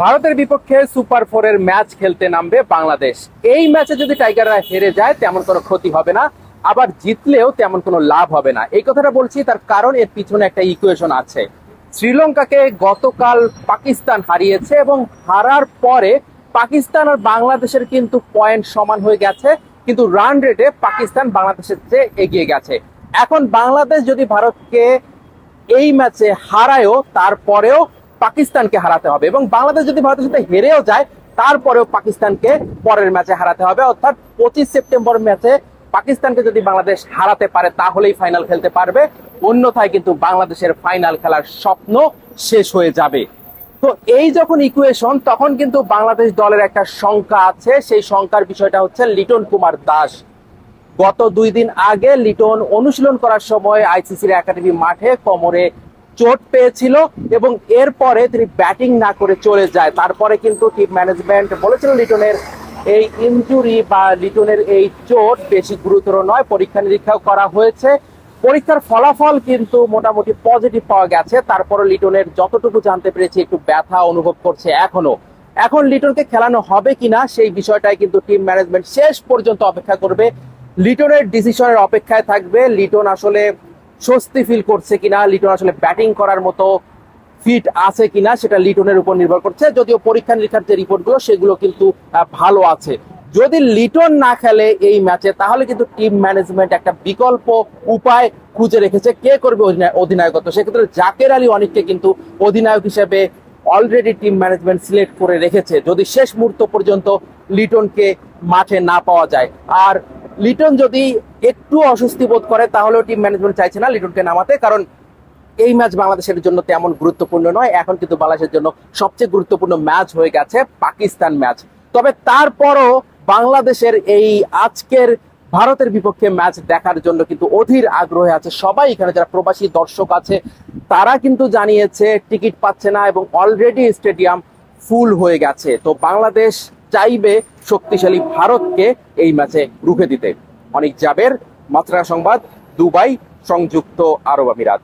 ভারতের বিপক্ষে সুপার ফোরের ম্যাচ খেলতে নামবে বাংলাদেশ। এই ম্যাচে যদি টাইগাররা হেরে যায় তেমন কোনো ক্ষতি হবে না, আবার জিতলেও তেমন কোনো লাভ হবে না। এই কথাটা বলছি তার কারণ এর পিছনে একটা ইকুয়েশন আছে। শ্রীলঙ্কাকে গতকাল পাকিস্তান হারিয়েছে এবং হারার পরে পাকিস্তান আর বাংলাদেশের কিন্তু পয়েন্ট সমান হয়ে গেছে, কিন্তু রান রেটে পাকিস্তান বাংলাদেশের চেয়ে এগিয়ে গেছে। এখন বাংলাদেশ যদি ভারতকে এই ম্যাচে হারায়ও তারপরেও পাকিস্তানকে হারাতে হবে, এবং বাংলাদেশ যদি ভারতের সাথে হেরেও যায় তারপরেও পাকিস্তানকে পরের ম্যাচে হারাতে হবে। অর্থাৎ 25 সেপ্টেম্বর ম্যাচে পাকিস্তানকে যদি বাংলাদেশ হারাতে পারে তাহলেই ফাইনাল খেলতে পারবে, অন্যথায় কিন্তু বাংলাদেশের ফাইনাল খেলার স্বপ্ন শেষ হয়ে যাবে। তো এই যখন ইকুয়েশন, তখন কিন্তু বাংলাদেশ দলের একটা শঙ্কা আছে। সেই শঙ্কার বিষয়টা হচ্ছে লিটন কুমার দাস। গত 2 দিন আগে লিটন অনুশীলন করার সময় আইসিসির একাডেমি মাঠে কোমরে চোট পেয়েছিল এবং এরপরে তিনি ব্যাটিং না করে চলে যায়। তারপরে কিন্তু টিম ম্যানেজমেন্ট বলেছিল লিটনের এই ইনজুরি বা লিটনের এই চোট বেশি গুরুতর নয়, পরীক্ষা নিরীক্ষাও করা হয়েছে। পরীক্ষার ফলাফল কিন্তু মোটামুটি পজিটিভ পাওয়া গেছে। তারপরে লিটনের যতটুকু জানতে পেরেছি একটু ব্যথা অনুভব করছে এখনো। এখন লিটনকে খেলানো হবে কিনা সেই বিষয়টাই কিন্তু টিম ম্যানেজমেন্ট শেষ পর্যন্ত অপেক্ষা করবে, লিটনের ডিসিশনের অপেক্ষায় থাকবে। লিটন আসলে স্বস্তি ফিল করছে কিনা, লিটন আসলে ব্যাটিং করার মতো ফিট আছে কিনা সেটা লিটনের উপর নির্ভর করছে। যদিও পরীক্ষা নিরীক্ষার যে রিপোর্টগুলো সেগুলো কিন্তু ভালো আছে। যদি লিটন না খেলে এই ম্যাচে তাহলে কিন্তু টিম ম্যানেজমেন্ট একটা বিকল্প উপায় খুঁজে রেখেছে। কে করবে অধিনায়কত্ব? সেক্ষেত্রে জাকের আলী অনিককে কিন্তু অধিনায়ক হিসেবে অলরেডি টিম ম্যানেজমেন্ট সিলেক্ট করে রেখেছে, যদি শেষ মুহূর্ত পর্যন্ত লিটনকে মাঠে না পাওয়া যায়। আর লিটন যদি একটু অস্বস্তি বোধ করে তাহলেও টিম ম্যানেজমেন্ট চাইছে না লিটনকে নামাতে, কারণ এই ম্যাচ বাংলাদেশের জন্য তেমন গুরুত্বপূর্ণ নয়। এখন কিন্তু বাংলাদেশের জন্য সবচেয়ে গুরুত্বপূর্ণ ম্যাচ হয়ে গেছে পাকিস্তান ম্যাচ। তবে তারপরও বাংলাদেশের এই আজকের ভারতের বিপক্ষে ম্যাচ দেখার জন্য কিন্তু অধীর আগ্রহে আছে সবাই। এখানে যারা প্রবাসী দর্শক আছে তারা কিন্তু জানিয়েছে টিকিট পাচ্ছে না এবং অলরেডি স্টেডিয়াম ফুল হয়ে গেছে। তো বাংলাদেশ চাইবে শক্তিশালী ভারতকে এই ম্যাচে রুখে দিতে। অনিক জাবের, মাছরাঙা সংবাদ, দুবাই, সংযুক্ত আরব আমিরাত।